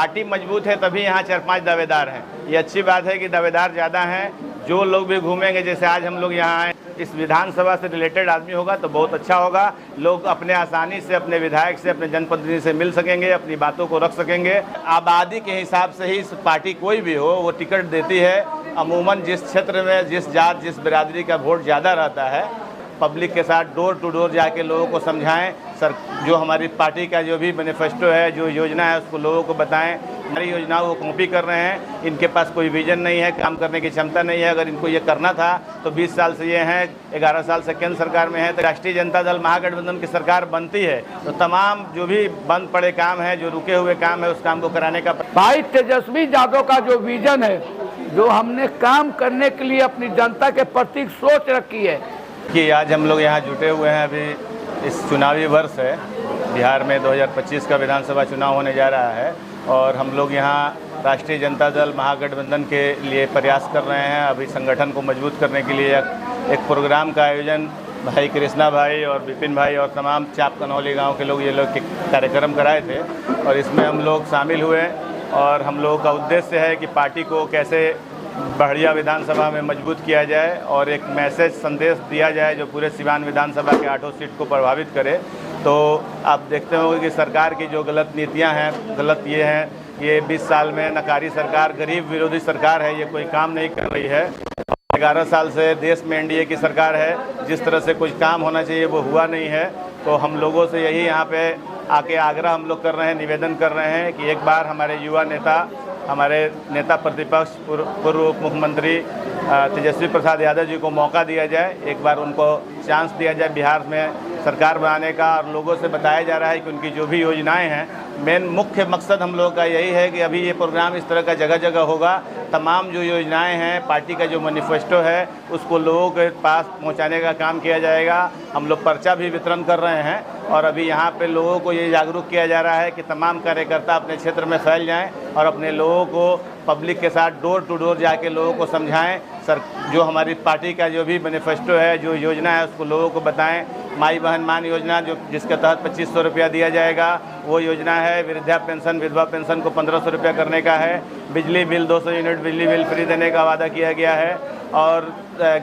Party मजबूत है तभी यहाँ 4-5 दावेदार हैं। ये अच्छी बात है कि दावेदार ज़्यादा हैं। जो लोग भी घूमेंगे, जैसे आज हम लोग यहाँ आए, इस विधानसभा से रिलेटेड आदमी होगा तो बहुत अच्छा होगा। लोग अपने आसानी से अपने विधायक से, अपने जनप्रतिनिधि से मिल सकेंगे, अपनी बातों को रख सकेंगे। आबादी के हिसाब से ही इस पार्टी कोई भी हो वो टिकट देती है। अमूमन जिस क्षेत्र में जिस जात जिस बिरादरी का वोट ज़्यादा रहता है, पब्लिक के साथ डोर टू डोर जाके लोगों को समझाएं। सर, जो हमारी पार्टी का जो भी मैनिफेस्टो है, जो योजना है, उसको लोगों को बताएं। हमारी योजनाओं को कॉपी कर रहे हैं। इनके पास कोई विजन नहीं है, काम करने की क्षमता नहीं है। अगर इनको ये करना था तो 20 साल से ये हैं, 11 साल से केंद्र सरकार में है, तो राष्ट्रीय जनता दल महागठबंधन की सरकार बनती है तो तमाम जो भी बंद पड़े काम है, जो रुके हुए काम है, उस काम को कराने का। भाई तेजस्वी यादव का जो विजन है, जो हमने काम करने के लिए अपनी जनता के प्रति सोच रखी है कि आज हम लोग यहाँ जुटे हुए हैं। अभी इस चुनावी वर्ष है, बिहार में 2025 का विधानसभा चुनाव होने जा रहा है और हम लोग यहाँ राष्ट्रीय जनता दल महागठबंधन के लिए प्रयास कर रहे हैं। अभी संगठन को मजबूत करने के लिए एक प्रोग्राम का आयोजन भाई कृष्णा भाई और विपिन भाई और तमाम चाप कनौली गाँव के लोग ये लोग कार्यक्रम कराए थे और इसमें हम लोग शामिल हुए। और हम लोगों का उद्देश्य है कि पार्टी को कैसे बढ़िया विधानसभा में मजबूत किया जाए और एक मैसेज संदेश दिया जाए जो पूरे सिवान विधानसभा के 8 सीट को प्रभावित करे। तो आप देखते होंगे कि सरकार की जो गलत नीतियां हैं, गलत ये हैं, ये 20 साल में नकारी सरकार, गरीब विरोधी सरकार है, ये कोई काम नहीं कर रही है। 11 साल से देश में एनडीए की सरकार है, जिस तरह से कुछ काम होना चाहिए वो हुआ नहीं है। तो हम लोगों से यही यहाँ पे आके आग्रह हम लोग कर रहे हैं, निवेदन कर रहे हैं कि एक बार हमारे युवा नेता, हमारे नेता प्रतिपक्ष पूर्व उप मुख्यमंत्री तेजस्वी प्रसाद यादव जी को मौका दिया जाए, एक बार उनको चांस दिया जाए बिहार में सरकार बनाने का। और लोगों से बताया जा रहा है कि उनकी जो भी योजनाएं हैं, मेन मुख्य मकसद हम लोगों का यही है कि अभी ये प्रोग्राम इस तरह का जगह जगह होगा। तमाम जो योजनाएं हैं, पार्टी का जो मैनिफेस्टो है, उसको लोगों के पास पहुंचाने का काम किया जाएगा। हम लोग पर्चा भी वितरण कर रहे हैं और अभी यहाँ पे लोगों को ये जागरूक किया जा रहा है कि तमाम कार्यकर्ता अपने क्षेत्र में फैल जाएं और अपने लोगों को पब्लिक के साथ डोर टू डोर जाके लोगों को समझाएं। सर, जो हमारी पार्टी का जो भी मैनिफेस्टो है, जो योजना है, उसको लोगों को बताएं। माई बहन मान योजना, जो जिसके तहत 2500 रुपया दिया जाएगा, वो योजना है। वृद्धा पेंशन, विधवा पेंशन को 1500 रुपया करने का है। बिजली बिल 200 यूनिट बिजली बिल फ्री देने का वादा किया गया है और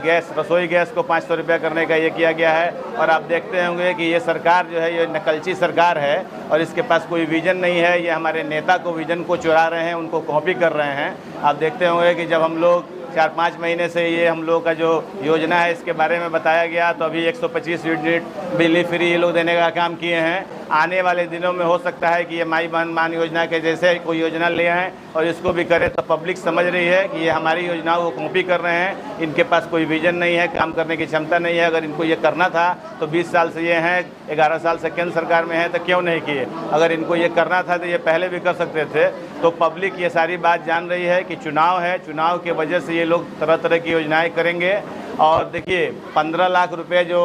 गैस, रसोई गैस को 500 रुपया करने का ये किया गया है। और आप देखते होंगे कि ये सरकार जो है, ये नकलची सरकार है और इसके पास कोई विजन नहीं है। ये हमारे नेता को विजन को चुरा रहे हैं, उनको कॉपी कर रहे हैं। आप देखते होंगे कि जब हम लोग 4-5 महीने से ये हम लोग का जो योजना है इसके बारे में बताया गया, तो अभी 125 यूनिट बिजली फ्री ये लोग देने का काम किए हैं। आने वाले दिनों में हो सकता है कि ये माई बहन मान योजना के जैसे कोई योजना ले आएँ और इसको भी करें। तो पब्लिक समझ रही है कि ये हमारी योजनाओं को कॉपी कर रहे हैं, इनके पास कोई विजन नहीं है, काम करने की क्षमता नहीं है। अगर इनको ये करना था तो 20 साल से ये हैं, 11 साल से केंद्र सरकार में है, तो क्यों नहीं किए? अगर इनको ये करना था तो ये पहले भी कर सकते थे। तो पब्लिक ये सारी बात जान रही है कि चुनाव है, चुनाव की वजह से ये लोग तरह तरह की योजनाएं करेंगे। और देखिए, 15 लाख रुपए जो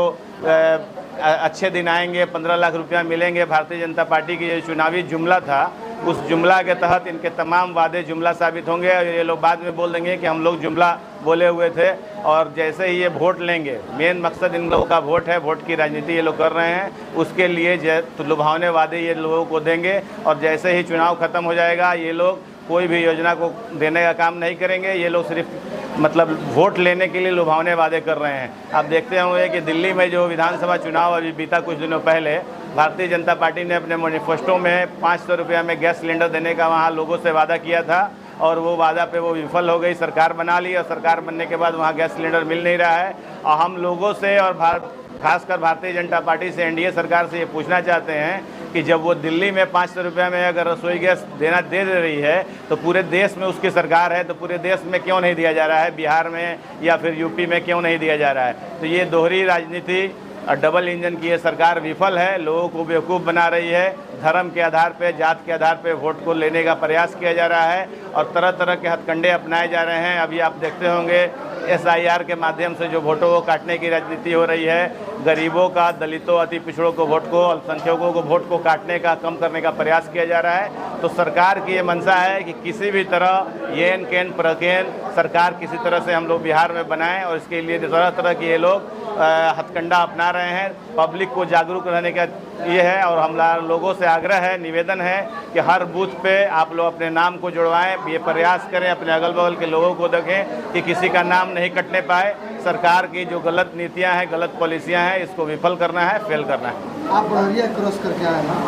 अच्छे दिन आएंगे, 15 लाख रुपया मिलेंगे। भारतीय जनता पार्टी की जो चुनावी जुमला था, उस जुमला के तहत इनके तमाम वादे जुमला साबित होंगे और ये लोग बाद में बोल देंगे कि हम लोग जुमला बोले हुए थे। और जैसे ही ये वोट लेंगे, मेन मकसद इन लोगों का वोट है, वोट की राजनीति ये लोग कर रहे हैं, उसके लिए तो लुभावने वादे ये लोगों को देंगे। और जैसे ही चुनाव खत्म हो जाएगा, ये लोग कोई भी योजना को देने का काम नहीं करेंगे। ये लोग सिर्फ मतलब वोट लेने के लिए लुभावने वादे कर रहे हैं। आप देखते होंगे कि दिल्ली में जो विधानसभा चुनाव अभी बीता कुछ दिनों पहले, भारतीय जनता पार्टी ने अपने मैनिफेस्टो में 500 रुपया में गैस सिलेंडर देने का वहाँ लोगों से वादा किया था और वो वादा पे वो विफल हो गई। सरकार बना ली और सरकार बनने के बाद वहाँ गैस सिलेंडर मिल नहीं रहा है। और हम लोगों से और खासकर भारतीय जनता पार्टी से, एनडीए सरकार से ये पूछना चाहते हैं कि जब वो दिल्ली में 500 रुपये में अगर रसोई गैस दे रही है तो पूरे देश में उसकी सरकार है, तो पूरे देश में क्यों नहीं दिया जा रहा है? बिहार में या फिर यूपी में क्यों नहीं दिया जा रहा है? तो ये दोहरी राजनीति और डबल इंजन की ये सरकार विफल है, लोगों को बेवकूफ़ बना रही है। धर्म के आधार पे, जात के आधार पे वोट को लेने का प्रयास किया जा रहा है और तरह तरह के हथकंडे अपनाए जा रहे हैं। अभी आप देखते होंगे SIR के माध्यम से जो वोटों को काटने की राजनीति हो रही है। गरीबों का, दलितों, अति पिछड़ों को वोट को, अल्पसंख्यकों को वोट को काटने का, कम करने का प्रयास किया जा रहा है। तो सरकार की ये मंशा है कि किसी भी तरह येन केन प्रकेन सरकार किसी तरह से हम लोग बिहार में बनाएं और इसके लिए तरह तरह के ये लोग हथकंडा अपना रहे हैं। पब्लिक को जागरूक रहने का ये है और हम लोगों से आग्रह है, निवेदन है कि हर बूथ पे आप लोग अपने नाम को जुड़वाएं, ये प्रयास करें, अपने अगल बगल के लोगों को देखें कि किसी का नाम नहीं कटने पाए। सरकार की जो गलत नीतियां हैं, गलत पॉलिसियां हैं, इसको विफल करना है, फेल करना है। आप बड़हरिया क्रॉस करके आए हैं,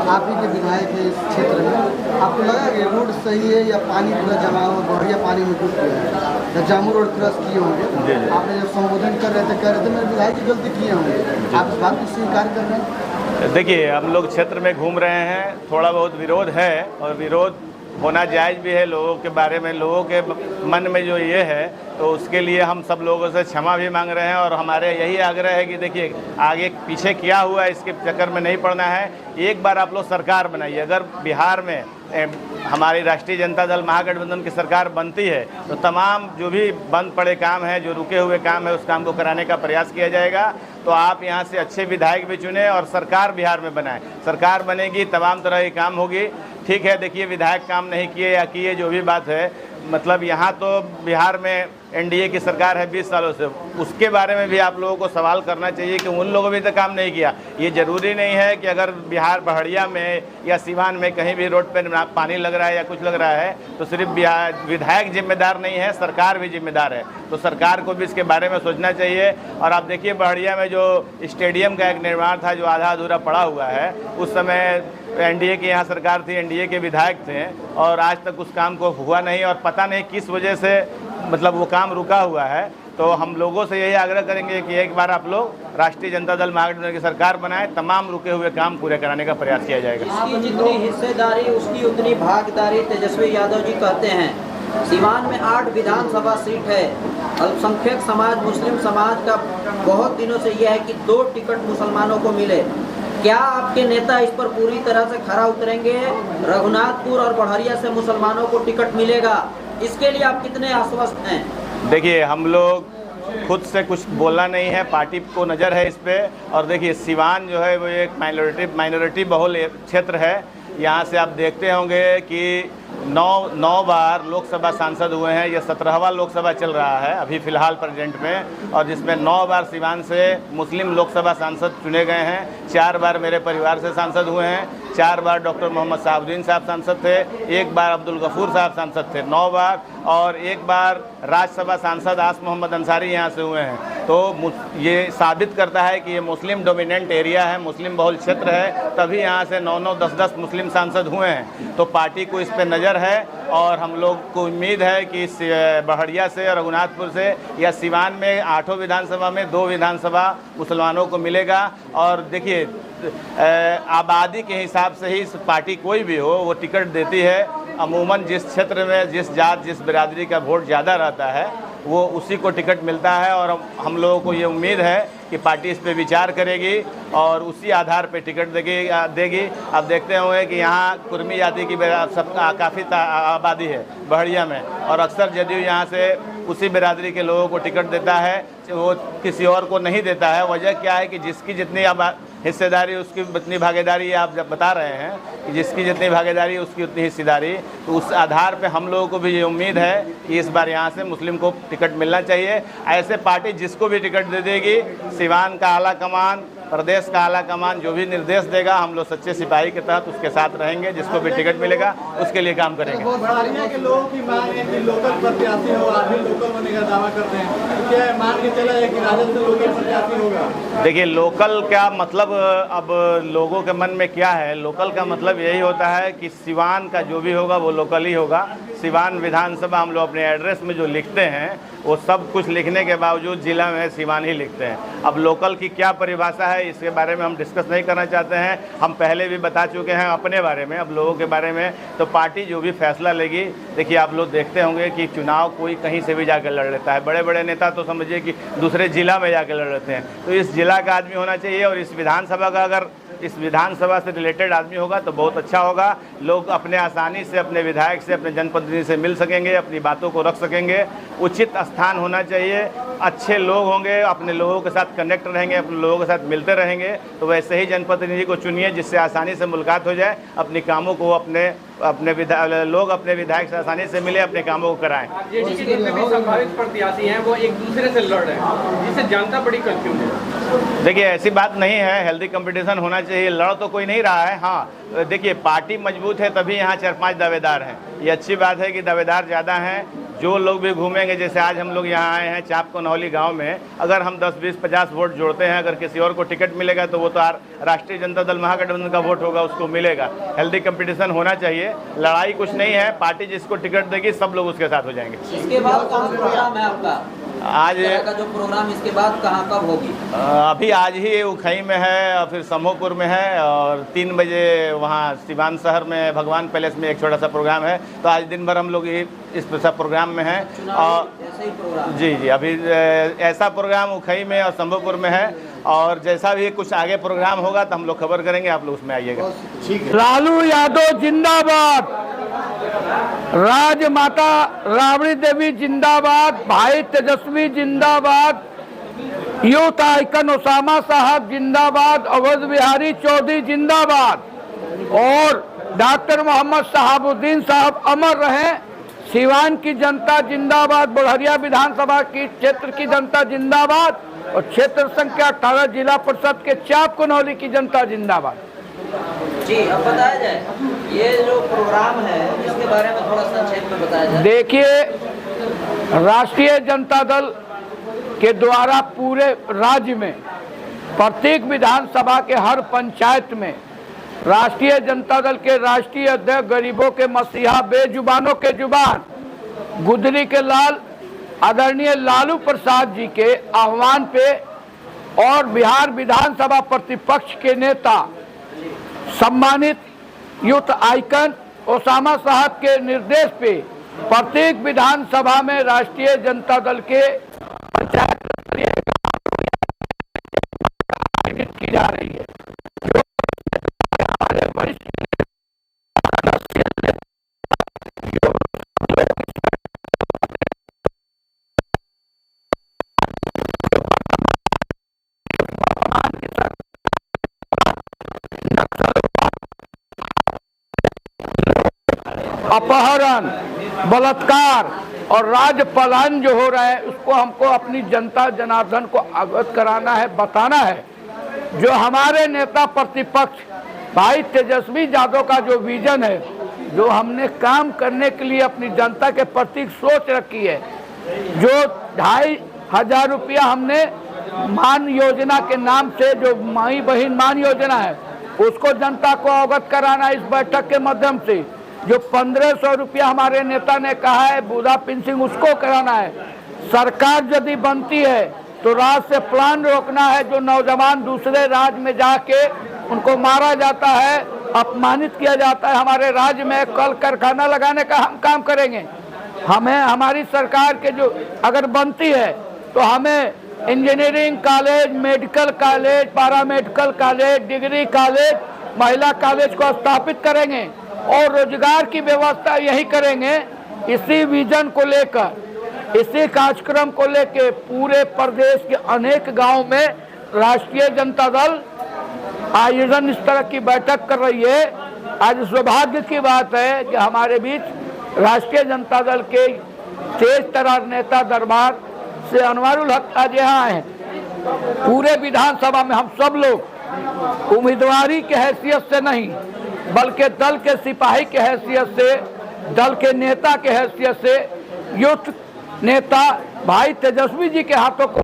आप ही के विधायक हैं इस क्षेत्र में, आपको लगा कि रोड सही है या पानी पूरा जमा हुआ, बड़हरिया पानी में डूब गया है, या जामू रोड क्रॉस किए होंगे? आपने जब संबोधन कर रहे थे कह रहे थे मेरे विधायक की गलती किए होंगे, आप इस बात को स्वीकार कर रहे हैं? देखिए, हम लोग क्षेत्र में घूम रहे हैं, थोड़ा बहुत विरोध है और विरोध होना जायज़ भी है। लोगों के बारे में, लोगों के मन में जो ये है, तो उसके लिए हम सब लोगों से क्षमा भी मांग रहे हैं और हमारे यही आग्रह है कि देखिए, आगे पीछे क्या हुआ है इसके चक्कर में नहीं पड़ना है। एक बार आप लोग सरकार बनाइए। अगर बिहार में हमारी राष्ट्रीय जनता दल महागठबंधन की सरकार बनती है तो तमाम जो भी बंद पड़े काम हैं, जो रुके हुए काम है, उस काम को कराने का प्रयास किया जाएगा। तो आप यहाँ से अच्छे विधायक भी चुने और सरकार बिहार में बनाएं। सरकार बनेगी, तमाम तरह की काम होगी। ठीक है, देखिए, विधायक काम नहीं किए या किए, जो भी बात है, मतलब यहाँ तो बिहार में एनडीए की सरकार है 20 सालों से, उसके बारे में भी आप लोगों को सवाल करना चाहिए कि उन लोगों ने भी तो काम नहीं किया। ये ज़रूरी नहीं है कि अगर बिहार बड़हरिया में या सिवान में कहीं भी रोड पर पानी लग रहा है या कुछ लग रहा है तो सिर्फ विधायक जिम्मेदार नहीं है, सरकार भी जिम्मेदार है। तो सरकार को भी इसके बारे में सोचना चाहिए। और आप देखिए, बड़हरिया में जो स्टेडियम का एक निर्माण था जो आधा अधूरा पड़ा हुआ है, उस समय एनडीए की यहाँ सरकार थी, एनडीए के विधायक थे और आज तक उस काम को हुआ नहीं और पता नहीं किस वजह से मतलब वो काम रुका हुआ है। तो हम लोगों से यही आग्रह करेंगे कि एक बार आप लोग राष्ट्रीय जनता दल महागठबंधन की सरकार बनाएं, तमाम रुके हुए काम पूरे कराने का प्रयास किया जाएगा। इसकी जितनी हिस्सेदारी उसकी उतनी भागीदारी तेजस्वी यादव जी कहते हैं। सीवान में 8 विधानसभा सीट है। अल्पसंख्यक समाज, मुस्लिम समाज का बहुत दिनों से यह है कि 2 टिकट मुसलमानों को मिले। क्या आपके नेता इस पर पूरी तरह से खरा उतरेंगे? रघुनाथपुर और बड़हरिया से मुसलमानों को टिकट मिलेगा, इसके लिए आप कितने आश्वस्त हैं? देखिए, हम लोग खुद से कुछ बोलना नहीं है, पार्टी को नज़र है इस पे। और देखिए, सिवान जो है वो एक माइनॉरिटी बहुल क्षेत्र है। यहाँ से आप देखते होंगे कि 9 बार लोकसभा सांसद हुए हैं। ये 17वां लोकसभा चल रहा है अभी फ़िलहाल प्रेजेंट में, और जिसमें 9 बार सिवान से मुस्लिम लोकसभा सांसद चुने गए हैं। 4 बार मेरे परिवार से सांसद हुए हैं। 4 बार डॉक्टर मोहम्मद साहबुद्दीन साहब सांसद थे। 1 बार अब्दुल गफूर साहब सांसद थे, 9 बार। और 1 बार राज्यसभा सांसद आस मोहम्मद अंसारी यहाँ से हुए हैं। तो ये साबित करता है कि ये मुस्लिम डोमिनेंट एरिया है, मुस्लिम बहुल क्षेत्र है, तभी यहाँ से 9-9, 10-10 मुस्लिम सांसद हुए हैं। तो पार्टी को इस पर नज़र है और हम लोग को उम्मीद है कि बड़हरिया से, रघुनाथपुर से या सिवान में 8 विधानसभा में 2 विधानसभा मुसलमानों को मिलेगा। और देखिए, आबादी के हिसाब से ही पार्टी कोई भी हो वो टिकट देती है। अमूमन जिस क्षेत्र में जिस जात, जिस बिरादरी का वोट ज़्यादा रहता है वो उसी को टिकट मिलता है। और हम लोगों को ये उम्मीद है कि पार्टी इस पे विचार करेगी और उसी आधार पे टिकट देगी। आप देखते होंगे कि यहाँ कुर्मी जाति की काफ़ी आबादी है बड़हरिया में, और अक्सर जदयू यहाँ से उसी बिरादरी के लोगों को टिकट देता है, वो किसी और को नहीं देता है। वजह क्या है कि जिसकी जितनी हिस्सेदारी उसकी उतनी भागीदारी, आप जब बता रहे हैं कि जिसकी जितनी भागीदारी उसकी उतनी हिस्सेदारी, तो उस आधार पे हम लोगों को भी ये उम्मीद है कि इस बार यहाँ से मुस्लिम को टिकट मिलना चाहिए। ऐसे पार्टी जिसको भी टिकट दे देगी, सिवान का आला कमान, प्रदेश का आला कमान जो भी निर्देश देगा, हम लोग सच्चे सिपाही के तहत उसके साथ रहेंगे। जिसको भी टिकट मिलेगा उसके लिए काम करेंगे। बड़हरिया के लोगों की मांग है कि लोकल प्रत्याशी हो, आप भी लोकल होने का दावा करते हैं, क्या मान के चला है कि राजद से लोकल प्रत्याशी होगा? देखिए, लोकल क्या मतलब, अब लोगों के मन में क्या है, लोकल का मतलब यही होता है कि सिवान का जो भी होगा वो लोकल ही होगा। सिवान विधानसभा हम लोग अपने एड्रेस में जो लिखते हैं वो सब कुछ लिखने के बावजूद जिला में सिवान ही लिखते हैं। अब लोकल की क्या परिभाषा है इसके बारे में हम डिस्कस नहीं करना चाहते हैं। हम पहले भी बता चुके हैं अपने बारे में, अब लोगों के बारे में तो पार्टी जो भी फैसला लेगी। देखिए, आप लोग देखते होंगे कि चुनाव कोई कहीं से भी जाकर लड़ लेता है। बड़े बड़े नेता तो समझिए कि दूसरे जिला में जाकर लड़ लेते हैं। तो इस जिला का आदमी होना चाहिए और इस विधानसभा का, अगर इस विधानसभा से रिलेटेड आदमी होगा तो बहुत अच्छा होगा। लोग अपने आसानी से अपने विधायक से, अपने जनप्रतिनिधि से मिल सकेंगे, अपनी बातों को रख सकेंगे। उचित स्थान होना चाहिए, अच्छे लोग होंगे, अपने लोगों के साथ कनेक्ट रहेंगे, अपने लोगों के साथ मिलते रहेंगे। तो वैसे ही जनप्रतिनिधि को चुनिए जिससे आसानी से मुलाकात हो जाए, अपने कामों को लोग अपने विधायक से आसानी से मिले, अपने कामों को कराएं। जेडीयू के जितने भी संभावित प्रत्याशी हैं वो एक दूसरे से लड़ रहे हैं, जिससे जनता बड़ी कंफ्यूज है। देखिए, ऐसी बात नहीं है, हेल्दी कंपटीशन होना चाहिए, लड़ तो कोई नहीं रहा है। हाँ देखिए, पार्टी मजबूत है तभी यहाँ 4-5 दावेदार हैं। ये अच्छी बात है कि दावेदार ज़्यादा हैं। जो लोग भी घूमेंगे, जैसे आज हम लोग यहाँ आए हैं चाप कोनहौली गांव में, अगर हम 10, 20, 50 वोट जोड़ते हैं, अगर किसी और को टिकट मिलेगा तो वो तो राष्ट्रीय जनता दल महागठबंधन का वोट होगा, उसको मिलेगा। हेल्दी कंपटीशन होना चाहिए, लड़ाई कुछ नहीं है। पार्टी जिसको टिकट देगी सब लोग उसके साथ हो जाएंगे। इसके बाद कहाँ प्रोग्राम है आपका? आज का जो प्रोग्राम इसके बाद कहाँ कब होगी? अभी आज ही उखई में है और फिर समूहपुर में है, और 3 बजे वहाँ सिवान शहर में भगवान पैलेस में एक छोटा सा प्रोग्राम है। तो आज दिन भर हम लोग इस सब प्रोग्राम में हैं। और ऐसे ही प्रोग्राम? जी, अभी ऐसा प्रोग्राम उखई में और शंभूपुर में है, और जैसा भी कुछ आगे प्रोग्राम होगा तो हम लोग खबर करेंगे, आप लोग उसमें आइएगा। लालू यादव जिंदाबाद, राजमाता राबड़ी देवी जिंदाबाद, भाई तेजस्वी जिंदाबाद, यूथ आइकन ओसामा साहब जिंदाबाद, अवध बिहारी चौधरी जिंदाबाद, और डॉक्टर मोहम्मद शहाबुद्दीन साहब अमर रहे। सिवान की जनता जिंदाबाद, बुढ़हरिया विधानसभा की क्षेत्र की जनता जिंदाबाद, और क्षेत्र संख्या 18 जिला परिषद के चाप कोनहौली की जनता जिंदाबाद। जी, अब बताया जाए ये जो प्रोग्राम है इसके बारे में थोड़ा संक्षेप में बताया जाए। देखिए, राष्ट्रीय जनता दल के द्वारा पूरे राज्य में प्रत्येक विधानसभा के हर पंचायत में राष्ट्रीय जनता दल के राष्ट्रीय अध्यक्ष, गरीबों के मसीहा, बेजुबानों के जुबान, गुदरी के लाल आदरणीय लालू प्रसाद जी के आह्वान पे और बिहार विधानसभा प्रतिपक्ष के नेता सम्मानित यूथ आइकन ओसामा साहब के निर्देश पे प्रत्येक विधानसभा में राष्ट्रीय जनता दल के पंचायत की जा रही है। हमारे वरिष्ठ अपहरण, बलात्कार और राज्य पलायन जो हो रहा है उसको हमको अपनी जनता जनार्दन को अवगत कराना है, बताना है। जो हमारे नेता प्रतिपक्ष भाई तेजस्वी यादव का जो विजन है, जो हमने काम करने के लिए अपनी जनता के प्रति सोच रखी है, जो 2,500 रुपया हमने मान योजना के नाम से, जो माई बहन मान योजना है, उसको जनता को अवगत कराना इस बैठक के माध्यम से। जो 1,500 रुपया हमारे नेता ने कहा है बूढ़ा पेंशन, उसको कराना है। सरकार यदि बनती है तो राज्य से प्लान रोकना है। जो नौजवान दूसरे राज्य में जाके उनको मारा जाता है, अपमानित किया जाता है, हमारे राज्य में कल कारखाना लगाने का हम काम करेंगे। हमें हमारी सरकार के जो अगर बनती है तो हमें engineering college, medical college, paramedical college, degree college, महिला कॉलेज को स्थापित करेंगे और रोजगार की व्यवस्था यही करेंगे। इसी विजन को लेकर, इसी कार्यक्रम को लेकर पूरे प्रदेश के अनेक गांव में राष्ट्रीय जनता दल आयोजन इस तरह की बैठक कर रही है। आज सौभाग्य की बात है कि हमारे बीच राष्ट्रीय जनता दल के तेज तर्रार नेता दरबार से अनवारुल हक आज यहाँ आए हैं। पूरे विधानसभा में हम सब लोग उम्मीदवारी के हैसियत से नहीं, बल्कि दल के सिपाही के हैसियत से, दल के नेता के हैसियत से, यूथ नेता भाई तेजस्वी जी के हाथों को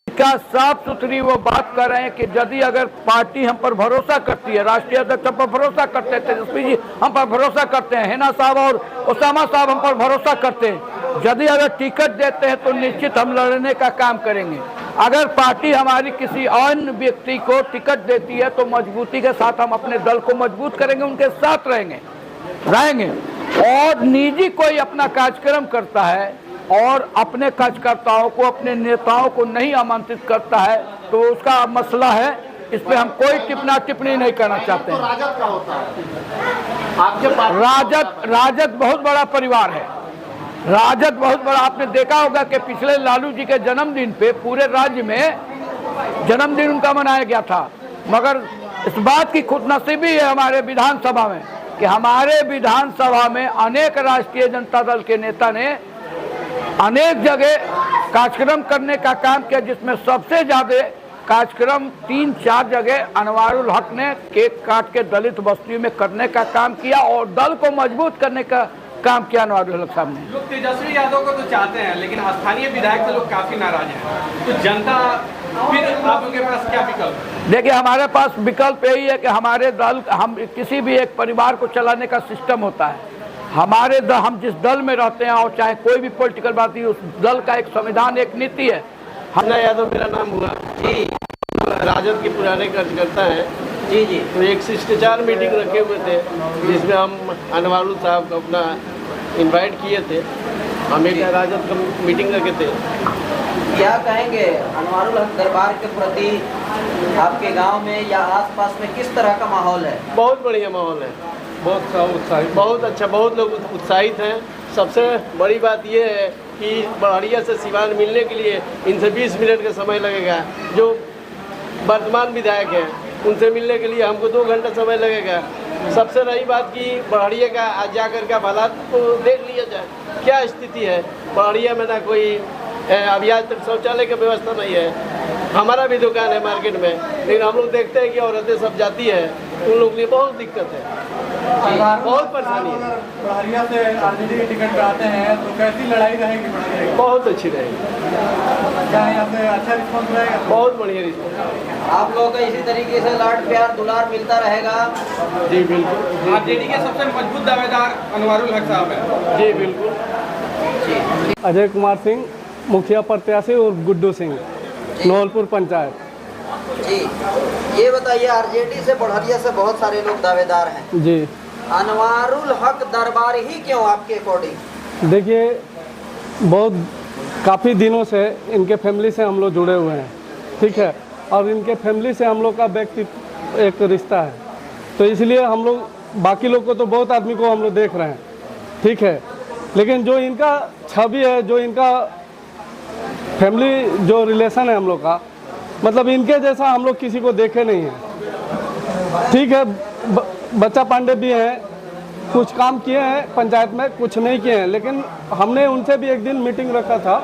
क्या साफ सुथरी वो बात कर रहे हैं कि यदि अगर पार्टी हम पर भरोसा करती है, राष्ट्रीय अध्यक्ष हम पर भरोसा करते हैं, तेजस्वी जी हम पर भरोसा करते हैं, हेना साहब और ओसामा साहब हम पर भरोसा करते हैं, यदि अगर टिकट देते हैं तो निश्चित हम लड़ने का काम करेंगे। अगर पार्टी हमारी किसी अन्य व्यक्ति को टिकट देती है तो मजबूती के साथ हम अपने दल को मजबूत करेंगे, उनके साथ रहेंगे। और निजी कोई अपना कार्यक्रम करता है और अपने कार्यकर्ताओं को, अपने नेताओं को नहीं आमंत्रित करता है तो उसका मसला है, इस पे हम कोई टिप्पणी नहीं करना चाहते हैं। राजद का होता है आपके पास? राजद बहुत बड़ा परिवार है। राजद बहुत बड़ा, आपने देखा होगा कि पिछले लालू जी के जन्मदिन पे पूरे राज्य में जन्मदिन उनका मनाया गया था, मगर इस बात की खुशनसीबी है हमारे विधानसभा में कि हमारे विधानसभा में अनेक राष्ट्रीय जनता दल के नेता ने अनेक जगह कार्यक्रम करने का काम किया, जिसमें सबसे ज़्यादा कार्यक्रम 3-4 जगह अनवारुल हक ने केक काट के दलित बस्तियों में करने का काम किया और दल को मजबूत करने का काम किया अनवारुल हक साहब ने। लोग तेजस्वी यादव को तो चाहते हैं, लेकिन स्थानीय विधायक से लोग काफी नाराज हैं, तो जनता फिर आप लोगों के पास क्या विकल्प है? देखिए, हमारे पास विकल्प यही है कि हमारे दल, हम किसी भी एक परिवार को चलाने का सिस्टम होता है। हमारे दल, हम जिस दल में रहते हैं और चाहे कोई भी पॉलिटिकल पार्टी, उस दल का एक संविधान, एक नीति है। अन्ना यादव मेरा नाम हुआ जी राजद के पुराने कार्यकर्ता हैं। जी जी। तो एक शिष्टाचार मीटिंग रखे हुए थे जिसमें हम अनवारुल साहब को अपना इनवाइट किए थे। हम एक राजद का मीटिंग रखे थे। क्या कहेंगे अनवारुल हक दरबार के प्रति आपके गांव में या आसपास में किस तरह का माहौल है? बहुत बढ़िया माहौल है, बहुत उत्साहित, बहुत अच्छा, बहुत लोग उत्साहित हैं। सबसे बड़ी बात ये है कि बड़हरिया से सिवान मिलने के लिए इनसे 20 मिनट का समय लगेगा। जो वर्तमान विधायक हैं उनसे मिलने के लिए हमको 2 घंटा समय लगेगा। सबसे रही बात कि बड़हरिया का आज जाकर के हालात को देख लिया जाए, क्या स्थिति है बड़हरिया में। ना कोई अभी आज तक शौचालय की व्यवस्था नहीं है। हमारा भी दुकान है मार्केट में, लेकिन हम लोग देखते हैं कि औरतें सब जाती है, उन लोगों के लिए बहुत दिक्कत है, बहुत परेशानी है। बड़हरिया से आरजेडी की टिकट पे आते हैं तो कैसी लड़ाई रहेगी बड़हरिया की? बहुत अच्छी रहेगी। क्या यहाँ से अच्छा रिस्पॉन्स रहेगा? बहुत बढ़िया रिस्पॉन्स। आप लोगों का इसी तरीके से लाड प्यार दुलार मिलता रहेगा? जी बिल्कुल। आरजेडी के सबसे मजबूत दावेदार अनवारुल हक साहब हैं। जी बिल्कुल। अजय कुमार सिंह मुखिया प्रत्याशी और गुड्डू सिंह नौलपुर पंचायत। जी, ये बताइए, आरजेडी से बड़हरिया से बहुत सारे लोग दावेदार हैं जी। अनवारुल हक दरबार ही क्यों आपके अकॉर्डिंग? देखिए, बहुत काफ़ी दिनों से इनके फैमिली से हम लोग जुड़े हुए हैं, ठीक है, और इनके फैमिली से हम लोग का व्यक्तित्व एक रिश्ता है, तो इसलिए हम लोग बाकी लोग को तो बहुत आदमी को हम लोग देख रहे हैं, ठीक है, लेकिन जो इनका छवि है, जो इनका फैमिली जो रिलेशन है हम लोग का, मतलब इनके जैसा हम लोग किसी को देखे नहीं है, ठीक है। बच्चा पांडे भी हैं, कुछ काम किए हैं पंचायत में, कुछ नहीं किए हैं, लेकिन हमने उनसे भी एक दिन मीटिंग रखा था,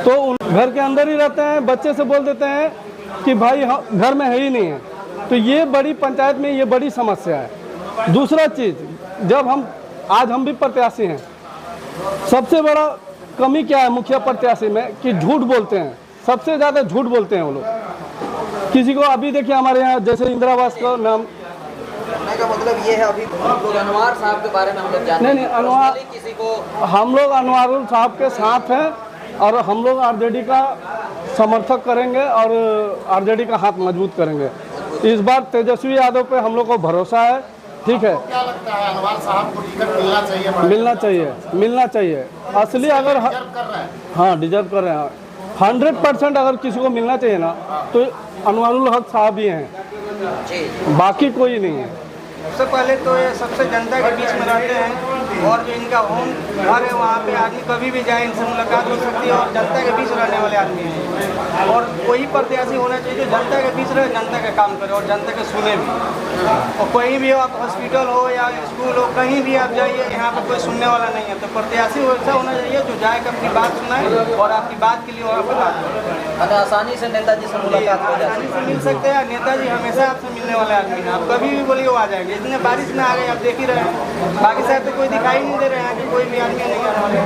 तो उन घर के अंदर ही रहते हैं, बच्चे से बोल देते हैं कि भाई घर में है ही नहीं है, तो ये बड़ी पंचायत में ये बड़ी समस्या है। दूसरा चीज़, जब आज हम भी प्रत्याशी हैं, सबसे बड़ा कमी क्या है मुखिया प्रत्याशी में कि झूठ बोलते हैं, सबसे ज़्यादा झूठ बोलते हैं वो लोग। किसी को अभी देखिए हमारे यहाँ जैसे इंदिरा आवास का नाम, कहने का मतलब ये है, अभी लोग अनवार साहब के बारे में हम लोग जानते नहीं अनवार, किसी को हम लोग अनवारुल साहब के साथ हैं और हम लोग आरजेडी का समर्थक करेंगे और आरजेडी का हाथ मजबूत करेंगे। इस बार तेजस्वी यादव पे हम लोग को भरोसा है, ठीक है। क्या लगता है अनवार साहब को टिकट मिलना चाहिए? मिलना चाहिए असली, अगर हाँ डिजर्व कर रहे हैं 100% अगर किसी को मिलना चाहिए ना तो अनवारुल हक साहब ही हैं, बाकी कोई नहीं है। सबसे पहले तो ये सबसे जनता के बीच में रहते हैं और जो इनका होम घर है वहाँ पे आदमी कभी भी जाए इनसे मुलाकात हो सकती है और जनता के बीच रहने वाले आदमी हैं और कोई प्रत्याशी होना चाहिए जो जनता के बीच रहे, जनता का काम करे और जनता के सुने भी। और कहीं भी हो, आप हॉस्पिटल हो या स्कूल हो, कहीं भी आप जाइए, यहाँ पर कोई सुनने वाला नहीं है, तो प्रत्याशी वैसा होना चाहिए जो जाए अपनी बात सुनाए और आपकी बात के लिए और आपकी बात करें। आसानी से नेताजी से मुलाकात हो जाती आसानी से मिल सकते हैं। नेताजी हमेशा आपसे मिलने वाले आदमी हैं, आप कभी भी बोलिए वो आ जाएंगे। इतने बारिश में आ गए, आप देख ही रहे हैं, बाकी साहब तो कोई दिखाई नहीं दे रहे हैं कि कोई भी आदमी नहीं आने वाले।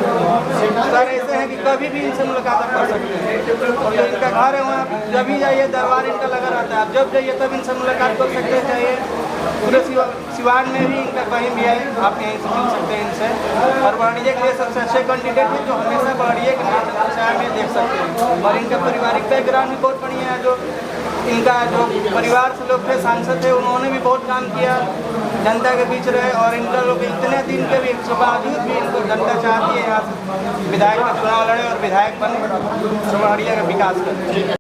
सर ऐसे हैं कि कभी भी इनसे मुलाकात कर सकते हैं और जो इनका घर है वहाँ जब भी जाइए दरबार इनका लगा रहता है, आप जब जाइए तब इनसे मुलाकात कर सकते हैं। चाहिए पूरे सिवान में भी इनका कहीं भी है, आप यहीं से मिल सकते हैं इनसे। और बड़हरिया के लिए सबसे अच्छे कैंडिडेट हैं जो हमेशा बड़हरिया के छाया में देख सकते हैं और इनका पारिवारिक बैकग्राउंड भी बहुत बढ़िया है। जो इनका जो परिवार से लोग थे, सांसद थे, उन्होंने भी बहुत काम किया, जनता के बीच रहे और इनका लोग इतने दिन के भी बावजूद भी इनको जनता चाहती है यहाँ से विधायक का चुनाव लड़े और विधायक बने, बड़हरिया का विकास करें।